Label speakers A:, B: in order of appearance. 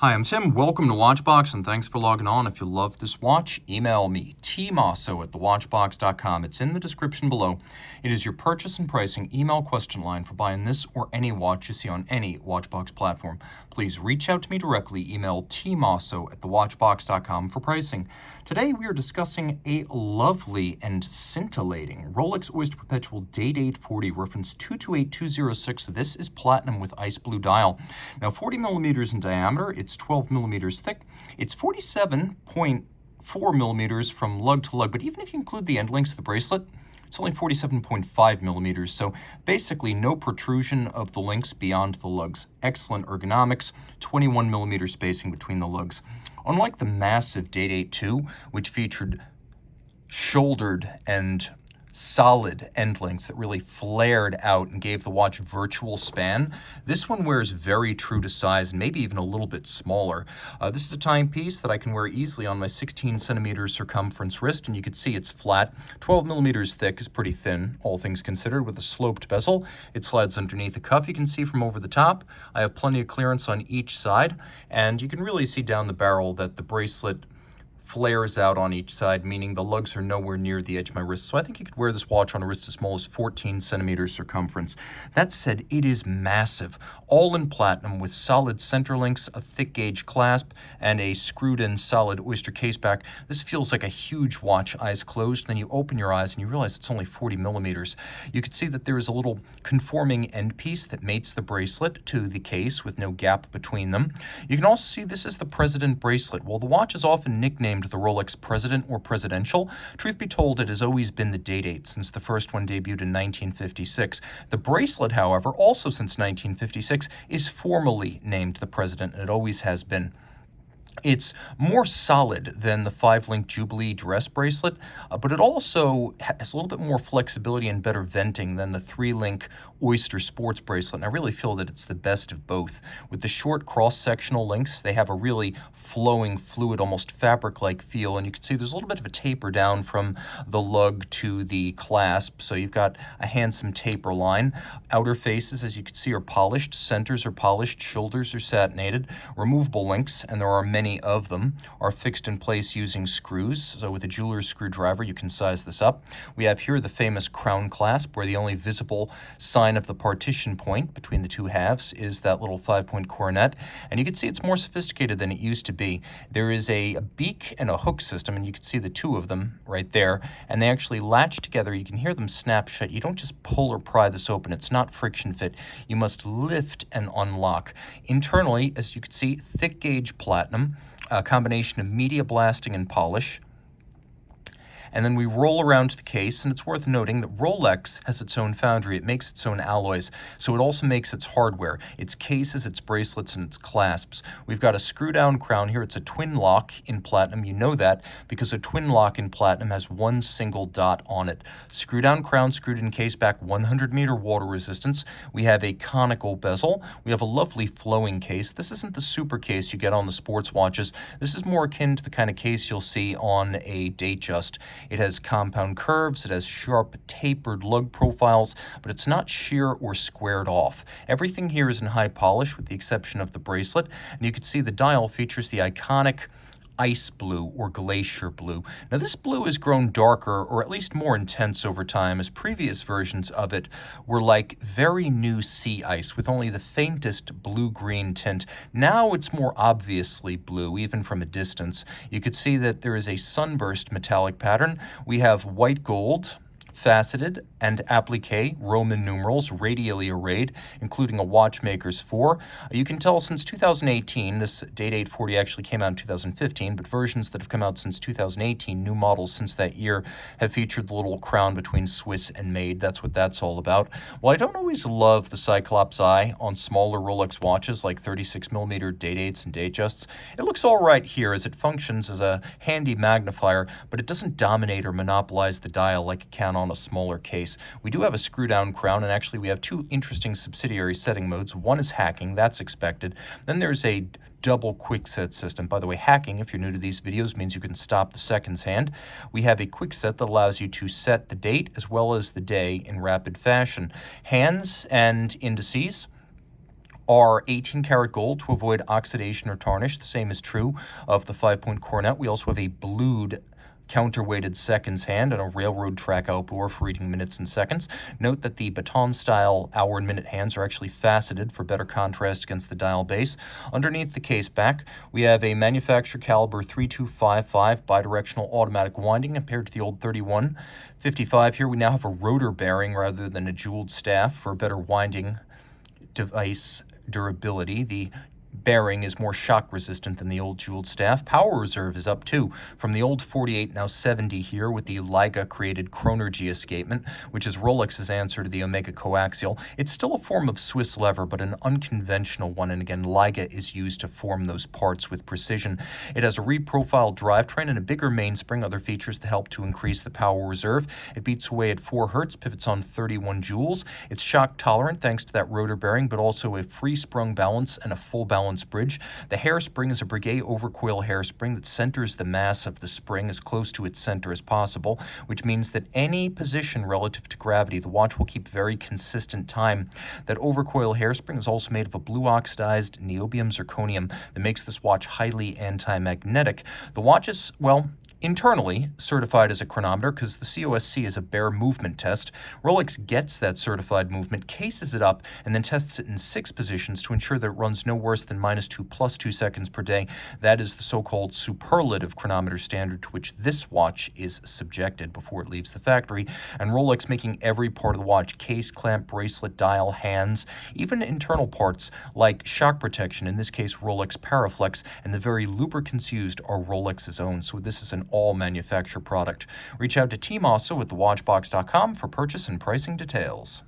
A: Hi, I'm Tim. Welcome to Watchbox, and thanks for logging on. If you love this watch, email me, tmosso@thewatchbox.com. It's in the description below. It is your purchase and pricing email question line for buying this or any watch you see on any Watchbox platform. Please reach out to me directly. Email tmosso@thewatchbox.com for pricing. Today we are discussing a lovely and scintillating Rolex Oyster Perpetual Day-Date 40, reference 228206. This is platinum with ice blue dial. Now 40 millimeters in diameter. It's 12 millimeters thick. It's 47.4 millimeters from lug to lug, but even if you include the end links of the bracelet, it's only 47.5 millimeters, so basically no protrusion of the links beyond the lugs. Excellent ergonomics, 21 millimeter spacing between the lugs. Unlike the massive Day-Date 2, which featured shouldered and solid end links that really flared out and gave the watch virtual span, this one wears very true to size and maybe even a little bit smaller. This is a timepiece that I can wear easily on my 16 centimeter circumference wrist, and you can see it's flat. 12 millimeters thick is pretty thin, all things considered, with a sloped bezel. It slides underneath the cuff. You can see from over the top. I have plenty of clearance on each side, and you can really see down the barrel that the bracelet flares out on each side, meaning the lugs are nowhere near the edge of my wrist. So I think you could wear this watch on a wrist as small as 14 centimeters circumference. That said, it is massive, all in platinum with solid center links, a thick gauge clasp, and a screwed in solid oyster case back. This feels like a huge watch, eyes closed. Then you open your eyes and you realize it's only 40 millimeters. You can see that there is a little conforming end piece that mates the bracelet to the case with no gap between them. You can also see this is the President bracelet. While the watch is often nicknamed the Rolex President or Presidential, truth be told, it has always been the Day-Date since the first one debuted in 1956. The bracelet, however, also since 1956, is formally named the President, and it always has been. It's more solid than the 5-link Jubilee dress bracelet, but it also has a little bit more flexibility and better venting than the 3-link Oyster sports bracelet, and I really feel that it's the best of both. With the short cross-sectional links, they have a really flowing, fluid, almost fabric-like feel, and you can see there's a little bit of a taper down from the lug to the clasp, so you've got a handsome taper line. Outer faces, as you can see, are polished, centers are polished, shoulders are satinated, removable links, and there are many of them, are fixed in place using screws. So with a jeweler's screwdriver, you can size this up. We have here the famous crown clasp, where the only visible sign of the partition point between the two halves is that little 5-point coronet. And you can see it's more sophisticated than it used to be. There is a beak and a hook system, and you can see the two of them right there. And they actually latch together. You can hear them snap shut. You don't just pull or pry this open. It's not friction fit. You must lift and unlock. Internally, as you can see, thick gauge platinum, a combination of media blasting and polish. And then we roll around the case, and it's worth noting that Rolex has its own foundry. It makes its own alloys, so it also makes its hardware, its cases, its bracelets, and its clasps. We've got a screw-down crown here. It's a twin lock in platinum. You know that because a twin lock in platinum has one single dot on it. Screw-down crown, screwed-in case back, 100-meter water resistance. We have a conical bezel. We have a lovely flowing case. This isn't the super case you get on the sports watches. This is more akin to the kind of case you'll see on a Datejust. It has compound curves, it has sharp tapered lug profiles, but it's not sheer or squared off. Everything here is in high polish with the exception of the bracelet, and you can see the dial features the iconic ice blue or glacier blue. Now this blue has grown darker or at least more intense over time, as previous versions of it were like very new sea ice with only the faintest blue-green tint. Now it's more obviously blue, even from a distance. You could see that there is a sunburst metallic pattern. We have white gold, faceted, and applique Roman numerals radially arrayed, including a watchmaker's 4. You can tell since 2018, this Day-Date 40 actually came out in 2015, but versions that have come out since 2018, new models since that year, have featured the little crown between Swiss and made. That's what that's all about. While I don't always love the Cyclops eye on smaller Rolex watches like 36mm Day-Dates and Datejusts, it looks all right here as it functions as a handy magnifier, but it doesn't dominate or monopolize the dial like it can on a smaller case. We do have a screw-down crown, and actually we have two interesting subsidiary setting modes. One is hacking, that's expected. Then there's a double quick set system. By the way, hacking, if you're new to these videos, means you can stop the seconds hand. We have a quick set that allows you to set the date as well as the day in rapid fashion. Hands and indices are 18-karat gold to avoid oxidation or tarnish. The same is true of the 5-point coronet. We also have a blued counterweighted seconds hand and a railroad track outboard for reading minutes and seconds. Note that the baton-style hour and minute hands are actually faceted for better contrast against the dial base. Underneath the case back, we have a manufacturer caliber 3255 bidirectional automatic winding compared to the old 3155. Here we now have a rotor bearing rather than a jeweled staff for better winding device durability. The bearing is more shock resistant than the old jeweled staff. Power reserve is up too, from the old 48, now 70 here with the Liga created Chronergy escapement, which is Rolex's answer to the Omega coaxial. It's still a form of Swiss lever, but an unconventional one, and again, Liga is used to form those parts with precision. It has a reprofiled drivetrain and a bigger mainspring, other features to help to increase the power reserve. It beats away at 4 Hertz, pivots on 31 joules. It's shock tolerant thanks to that rotor bearing, but also a free sprung balance and a full balance bridge. The hairspring is a Breguet overcoil hairspring that centers the mass of the spring as close to its center as possible, which means that any position relative to gravity, the watch will keep very consistent time. That overcoil hairspring is also made of a blue oxidized niobium zirconium that makes this watch highly anti-magnetic. The watch is, well, internally certified as a chronometer because the COSC is a bare movement test. Rolex gets that certified movement, cases it up, and then tests it in 6 positions to ensure that it runs no worse than -2 + 2 seconds per day. That is the so-called superlative chronometer standard to which this watch is subjected before it leaves the factory. And Rolex making every part of the watch, case, clamp, bracelet, dial, hands, even internal parts like shock protection, in this case Rolex Paraflex, and the very lubricants used are Rolex's own. So this is an all-manufacturer product. Reach out to Team Mosso at thewatchbox.com for purchase and pricing details.